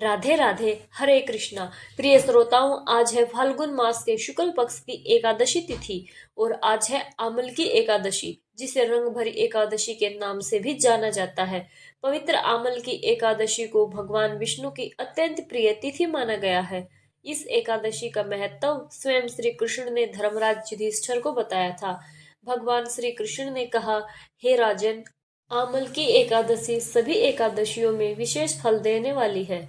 राधे राधे, हरे कृष्णा। प्रिय श्रोताओं, आज है फाल्गुन मास के शुक्ल पक्ष की एकादशी तिथि और आज है आमल की एकादशी, जिसे रंग भरी एकादशी के नाम से भी जाना जाता है। पवित्र आमल की एकादशी को भगवान विष्णु की अत्यंत प्रिय तिथि माना गया है। इस एकादशी का महत्व स्वयं श्री कृष्ण ने धर्मराज युधिष्ठिर को बताया था। भगवान श्री कृष्ण ने कहा, हे राजन, आमल की एकादशी सभी एकादशियों में विशेष फल देने वाली है।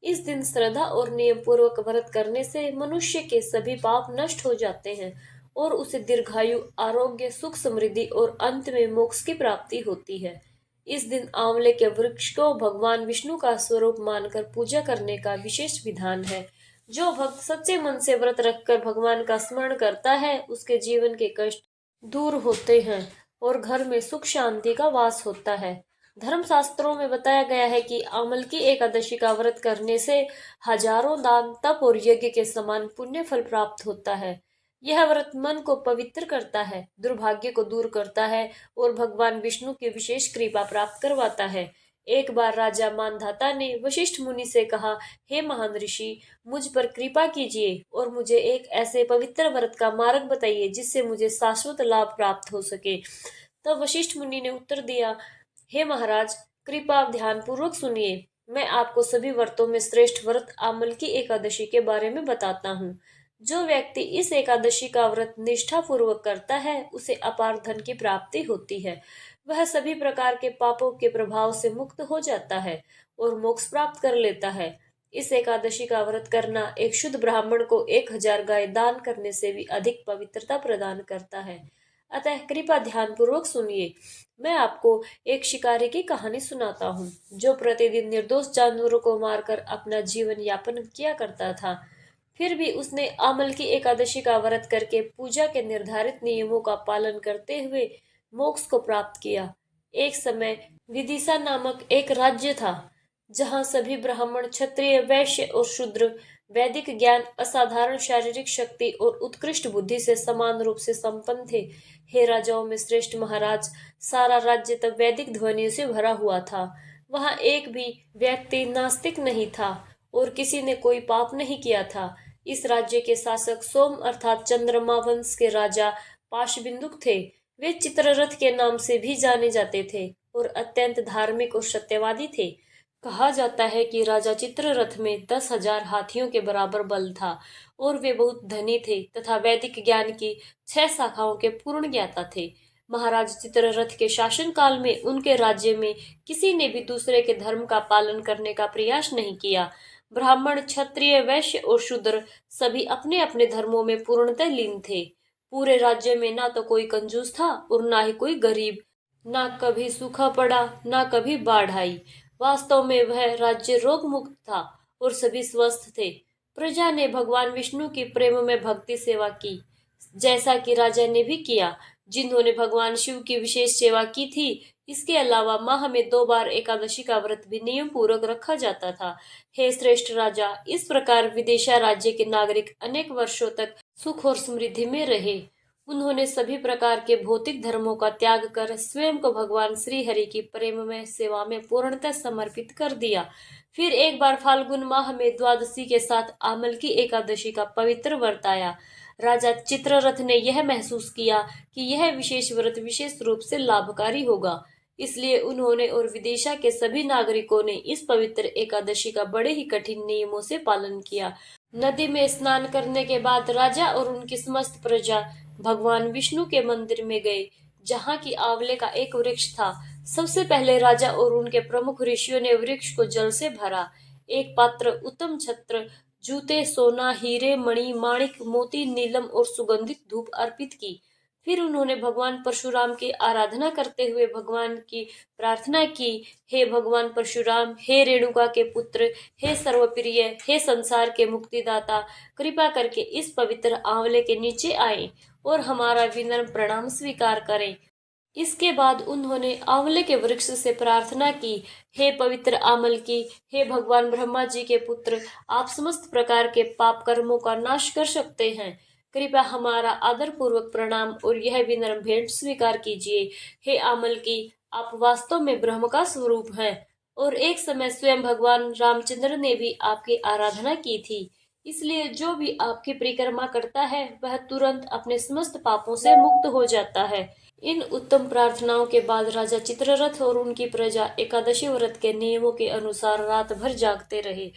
इस दिन श्रद्धा और नियम पूर्वक व्रत करने से मनुष्य के सभी पाप नष्ट हो जाते हैं और उसे दीर्घायु, आरोग्य, सुख, समृद्धि और अंत में मोक्ष की प्राप्ति होती है। इस दिन आंवले के वृक्ष को भगवान विष्णु का स्वरूप मानकर पूजा करने का विशेष विधान है। जो भक्त सच्चे मन से व्रत रखकर भगवान का स्मरण करता है, उसके जीवन के कष्ट दूर होते हैं और घर में सुख शांति का वास होता है। धर्म शास्त्रों में बताया गया है कि आमल की एकादशी का व्रत करने से हजारों दान, तप और यज्ञ के समान पुण्य फल प्राप्त होता है। यह व्रत मन को पवित्र करता है, दुर्भाग्य को दूर करता है और भगवान विष्णु की विशेष कृपा प्राप्त करवाता है। एक बार राजा मानधाता ने वशिष्ठ मुनि से कहा, हे महान ऋषि, मुझ पर कृपा कीजिए और मुझे एक ऐसे पवित्र व्रत का मार्ग बताइए जिससे मुझे शाश्वत लाभ प्राप्त हो सके। तब वशिष्ठ मुनि ने उत्तर दिया, हे महाराज, कृपया आप ध्यान पूर्वक सुनिए। मैं आपको सभी व्रतों में श्रेष्ठ व्रत आमल की एकादशी के बारे में बताता हूँ। जो व्यक्ति इस एकादशी का व्रत निष्ठा पूर्वक करता है, उसे अपार धन की प्राप्ति होती है। वह सभी प्रकार के पापों के प्रभाव से मुक्त हो जाता है और मोक्ष प्राप्त कर लेता है। इस एकादशी का व्रत करना एक शुद्ध ब्राह्मण को 1000 गाय दान करने से भी अधिक पवित्रता प्रदान करता है। अतः कृपया ध्यान पूर्वक सुनिए। मैं आपको एक शिकारी की कहानी सुनाता हूँ, जो प्रतिदिन निर्दोष जानवरों को मारकर अपना जीवन यापन किया करता था। फिर भी उसने आमल की एकादशी का व्रत करके पूजा के निर्धारित नियमों का पालन करते हुए मोक्ष को प्राप्त किया। एक समय विदिशा नामक एक राज्य था, जहाँ सभी ब्राह्मण, क्षत्रिय, वैश्य और शूद्र वैदिक ज्ञान, असाधारण शारीरिक शक्ति और उत्कृष्ट बुद्धि से समान रूप से संपन्न थे। हे राजाओं में श्रेष्ठ महाराज, सारा राज्य तब वैदिक ध्वनियों से भरा हुआ था। वहां एक भी व्यक्ति नास्तिक नहीं था और किसी ने कोई पाप नहीं किया था। इस राज्य के शासक सोम अर्थात चंद्रमा वंश के राजा पाशबिंदुक थे। वे चित्ररथ के नाम से भी जाने जाते थे और अत्यंत धार्मिक और सत्यवादी थे। कहा जाता है कि राजा चित्ररथ में 10,000 हाथियों के बराबर बल था और वे बहुत धनी थे तथा वैदिक ज्ञान की 6 शाखाओं के पूर्ण ज्ञाता थे। महाराज चित्ररथ के शासन काल में उनके राज्य में किसी ने भी दूसरे के धर्म का पालन करने का प्रयास नहीं किया। ब्राह्मण, क्षत्रिय, वैश्य और शूद्र सभी अपने अपने धर्मों में पूर्णतः लीन थे। पूरे राज्य में ना तो कोई कंजूस था और ना ही कोई गरीब। ना कभी सूखा पड़ा, ना कभी बाढ़ आई। वास्तव में वह राज्य रोग मुक्त था और सभी स्वस्थ थे। प्रजा ने भगवान विष्णु की प्रेम में भक्ति सेवा की, जैसा कि राजा ने भी किया, जिन्होंने भगवान शिव की विशेष सेवा की थी। इसके अलावा माह में 2 बार एकादशी का व्रत भी नियम पूर्वक रखा जाता था। हे श्रेष्ठ राजा, इस प्रकार विदेशा राज्य के नागरिक अनेक वर्षों तक सुख और समृद्धि में रहे। उन्होंने सभी प्रकार के भौतिक धर्मों का त्याग कर स्वयं को भगवान श्री हरि की प्रेममय सेवा में पूर्णतः समर्पित कर दिया। फिर एक बार फाल्गुन माह में द्वादशी के साथ आमल की एकादशी का पवित्र व्रत आया। राजा चित्ररथ ने यह महसूस किया कि यह विशेष व्रत विशेष रूप से लाभकारी होगा। इसलिए उन्होंने और विदेशा के सभी नागरिकों ने इस पवित्र एकादशी का बड़े ही कठिन नियमों से पालन किया। नदी में स्नान करने के बाद राजा और उनकी समस्त प्रजा भगवान विष्णु के मंदिर में गए, जहाँ की आंवले का एक वृक्ष था। सबसे पहले राजा और उनके प्रमुख ऋषियों ने वृक्ष को जल से भरा। एक पात्र, उत्तम छत्र, जूते, सोना, हीरे, मणि, माणिक, मोती, नीलम और सुगंधित धूप अर्पित की। फिर उन्होंने भगवान परशुराम की आराधना करते हुए भगवान की प्रार्थना की, हे भगवान परशुराम, हे रेणुका के पुत्र, हे सर्वप्रिय, हे संसार के मुक्तिदाता, कृपा करके इस पवित्र आंवले के नीचे आए और हमारा विनम्र प्रणाम स्वीकार करें। इसके बाद उन्होंने आंवले के वृक्ष से प्रार्थना की, हे पवित्र आमल की, हे भगवान ब्रह्मा जी के पुत्र, आप समस्त प्रकार के पाप कर्मों का नाश कर सकते हैं। कृपया हमारा आदर पूर्वक प्रणाम और यह विनम्र भेंट स्वीकार कीजिए। हे आमल की, आप वास्तव में ब्रह्म का स्वरूप हैं और एक समय स्वयं भगवान रामचंद्र ने भी आपकी आराधना की थी। इसलिए जो भी आपकी परिक्रमा करता है वह तुरंत अपने समस्त पापों से मुक्त हो जाता है। इन उत्तम प्रार्थनाओं के बाद राजा चित्ररथ और उनकी प्रजा एकादशी व्रत के नियमों के अनुसार रात भर जागते रहे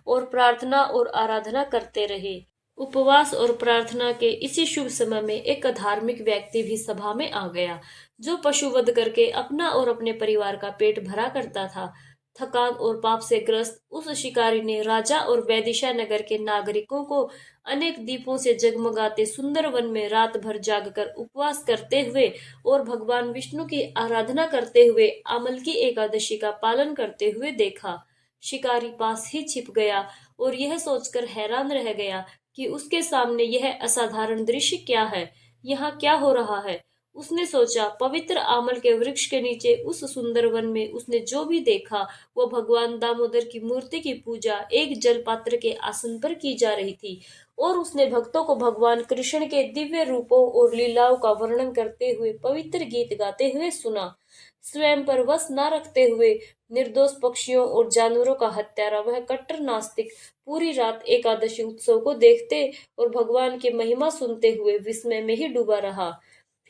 और प्रार्थना और आराधना करते रहे। उपवास और प्रार्थना के इसी शुभ समय में एक धार्मिक व्यक्ति भी सभा में आ गया, जो पशु वध करके अपना और अपने परिवार का पेट भरा करता था। थकान और पाप से ग्रस्त उस शिकारी ने राजा और वैदिशा नगर के नागरिकों को अनेक दीपों से जगमगाते सुंदर वन में रात भर जागकर उपवास करते हुए और भगवान विष्णु की आराधना करते हुए अमल की एकादशी का पालन करते हुए देखा। शिकारी पास ही छिप गया और यह सोचकर हैरान रह गया कि उसके सामने यह असाधारण दृश्य क्या है, यहाँ क्या हो रहा है। उसने सोचा, पवित्र आमल के वृक्ष के नीचे उस सुंदर वन में उसने जो भी देखा वो भगवान दामोदर की मूर्ति की पूजा एक जल पात्र के आसन पर की जा रही थी और उसने भक्तों को भगवान कृष्ण के दिव्य रूपों और लीलाओं का वर्णन करते हुए पवित्र गीत गाते हुए सुना। स्वयं पर वश न रखते हुए निर्दोष पक्षियों और जानवरों का हत्यारा वह कट्टर नास्तिक पूरी रात एकादशी उत्सव को देखते और भगवान की महिमा सुनते हुए विस्मय में ही डूबा रहा।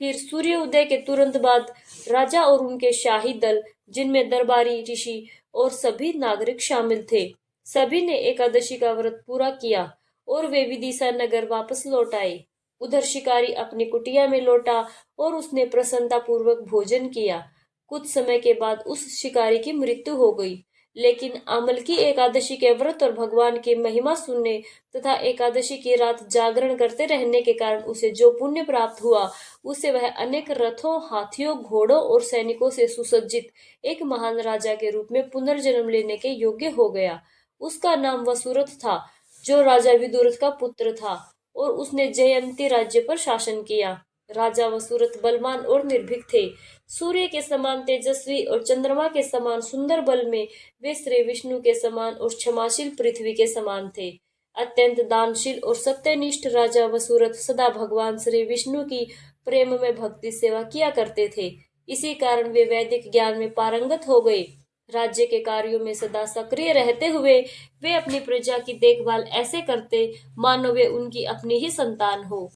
फिर सूर्य उदय के तुरंत बाद राजा और उनके शाही दल, जिनमें दरबारी, ऋषि और सभी नागरिक शामिल थे, सभी ने एकादशी का व्रत पूरा किया और वे विदिशा नगर वापस लौट आए। उधर शिकारी अपनी कुटिया में लौटा और उसने प्रसन्नता पूर्वक भोजन किया। कुछ समय के बाद उस शिकारी की मृत्यु हो गई, लेकिन अमल की एकादशी के व्रत और भगवान की महिमा सुनने तथा एकादशी की रात जागरण करते रहने के कारण उसे जो पुण्य प्राप्त हुआ, उससे वह अनेक रथों, हाथियों, घोड़ों और सैनिकों से सुसज्जित एक महान राजा के रूप में पुनर्जन्म लेने के योग्य हो गया। उसका नाम वसुरथ था, जो राजा विदुरथ का पुत्र था और उसने जयंती राज्य पर शासन किया। राजा वसुरथ बलवान और निर्भीक थे। सूर्य के समान तेजस्वी और चंद्रमा के समान सुंदर बल में वे श्री विष्णु के समान और क्षमाशील पृथ्वी के समान थे। अत्यंत दानशील और सत्यनिष्ठ राजा वसुरथ सदा भगवान श्री विष्णु की प्रेम में भक्ति सेवा किया करते थे। इसी कारण वे वैदिक ज्ञान में पारंगत हो गए। राज्य के कार्यों में सदा सक्रिय रहते हुए वे अपनी प्रजा की देखभाल ऐसे करते मानो वे उनकी अपनी ही संतान हो।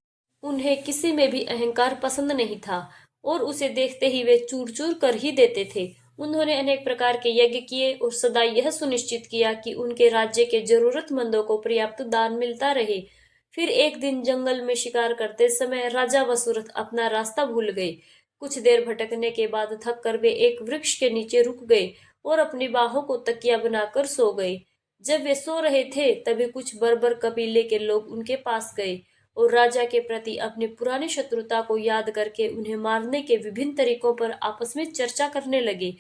उन्हें किसी में भी अहंकार पसंद नहीं था और उसे देखते ही वे चूर चूर कर ही देते थे। उन्होंने अनेक प्रकार के यज्ञ किए और सदा यह सुनिश्चित किया कि उनके राज्य के जरूरतमंदों को पर्याप्त दान मिलता रहे। फिर एक दिन जंगल में शिकार करते समय राजा वसुरथ अपना रास्ता भूल गए। कुछ देर भटकने के बाद थक कर वे एक वृक्ष के नीचे रुक गए और अपनी बाहों को तकिया बनाकर सो गए। जब वे सो रहे थे तभी कुछ बर्बर कबीले के लोग उनके पास गए और राजा के प्रति अपनी पुरानी शत्रुता को याद करके उन्हें मारने के विभिन्न तरीकों पर आपस में चर्चा करने लगे।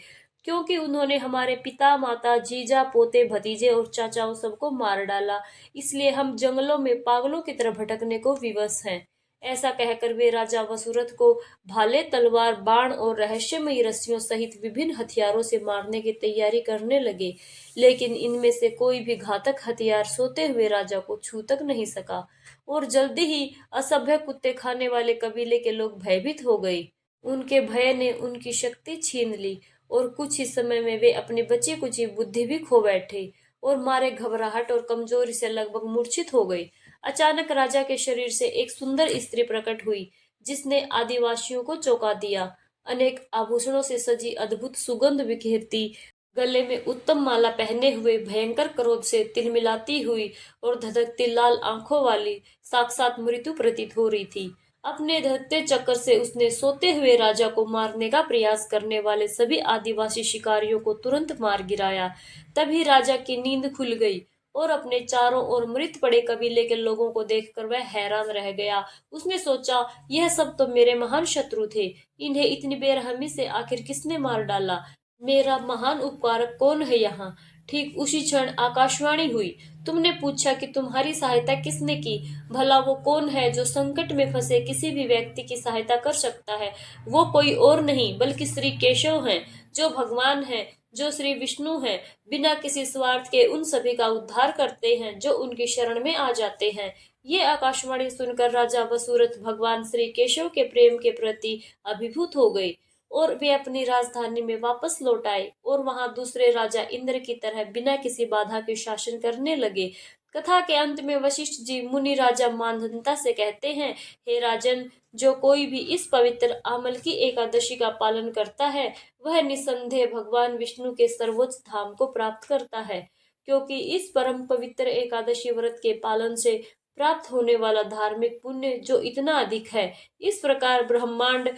क्योंकि उन्होंने हमारे पिता, माता, जीजा, पोते, भतीजे और चाचाओं सबको मार डाला, इसलिए हम जंगलों में पागलों की तरह भटकने को विवश हैं। ऐसा कहकर वे राजा वसुरथ को भाले, तलवार, बाण और रहस्यमयी रस्सियों सहित विभिन्न हथियारों से मारने की तैयारी करने लगे, लेकिन इनमें से कोई भी घातक हथियार सोते हुए राजा को छू तक नहीं सका और जल्दी ही असभ्य कुत्ते खाने वाले कबीले के लोग भयभीत हो गए। उनके भय ने उनकी शक्ति छीन ली और कुछ ही समय में वे अपनी बची कुची बुद्धि भी खो बैठे और मारे घबराहट और कमजोरी से लगभग मूर्छित हो गए। अचानक राजा के शरीर से एक सुंदर स्त्री प्रकट हुई, जिसने आदिवासियों को चौंका दिया। अनेक आभूषणों से सजी, अद्भुत सुगंध बिखेरती, गले में उत्तम माला पहने हुए, भयंकर क्रोध से तिलमिलाती हुई और धधकती लाल आंखों वाली साक्षात मृत्यु प्रतीत हो रही थी। अपने धत्ते चक्कर से उसने सोते हुए राजा को मारने का प्रयास करने वाले सभी आदिवासी शिकारियों को तुरंत मार गिराया। तभी राजा की नींद खुल गई और अपने चारों ओर मृत पड़े कबीले के लोगों को देखकर वह हैरान रह गया। उसने सोचा, यह सब तो मेरे महान शत्रु थे, इन्हें इतनी बेरहमी से आखिर किसने मार डाला? मेरा महान उपकारक कौन है यहाँ? ठीक उसी क्षण आकाशवाणी हुई। तुमने पूछा कि तुम्हारी सहायता किसने की? भला वो कौन है जो संकट में फंसे किसी भी व्यक्ति की सहायता कर सकता है? वो कोई और नहीं बल्कि श्री केशव हैं, जो भगवान हैं, जो श्री विष्णु हैं। बिना किसी स्वार्थ के उन सभी का उद्धार करते हैं जो उनकी शरण में आ जाते हैं। ये आकाशवाणी सुनकर राजा वसुरथ भगवान श्री केशव के प्रेम के प्रति अभिभूत हो गए। और वे अपनी राजधानी में वापस लौट आए और वहां दूसरे राजा इंद्र की तरह बिना किसी बाधा के शासन करने लगे। कथा के अंत में वशिष्ठ जी मुनि राजा मानधनता से कहते हैं, हे राजन, जो कोई भी इस पवित्र आमलकी एकादशी का पालन करता है वह निसंदेह भगवान विष्णु के सर्वोच्च धाम को प्राप्त करता है, क्योंकि इस परम पवित्र एकादशी व्रत के पालन से प्राप्त होने वाला धार्मिक पुण्य जो इतना अधिक है। इस प्रकार ब्रह्मांड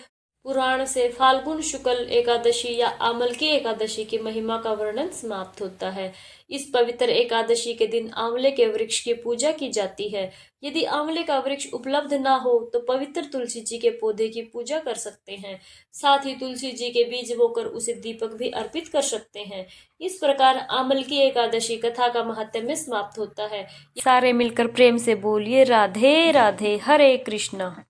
पुराण से फाल्गुन शुक्ल एकादशी या आमलकी एकादशी की महिमा का वर्णन समाप्त होता है। इस पवित्र एकादशी के दिन आंवले के वृक्ष की पूजा की जाती है। यदि आंवले का वृक्ष उपलब्ध ना हो तो पवित्र तुलसी जी के पौधे की पूजा कर सकते हैं। साथ ही तुलसी जी के बीज बोकर उसे दीपक भी अर्पित कर सकते हैं। इस प्रकार आमलकी एकादशी कथा का महात्म्य समाप्त होता है। सारे मिलकर प्रेम से बोलिए राधे राधे, हरे कृष्णा।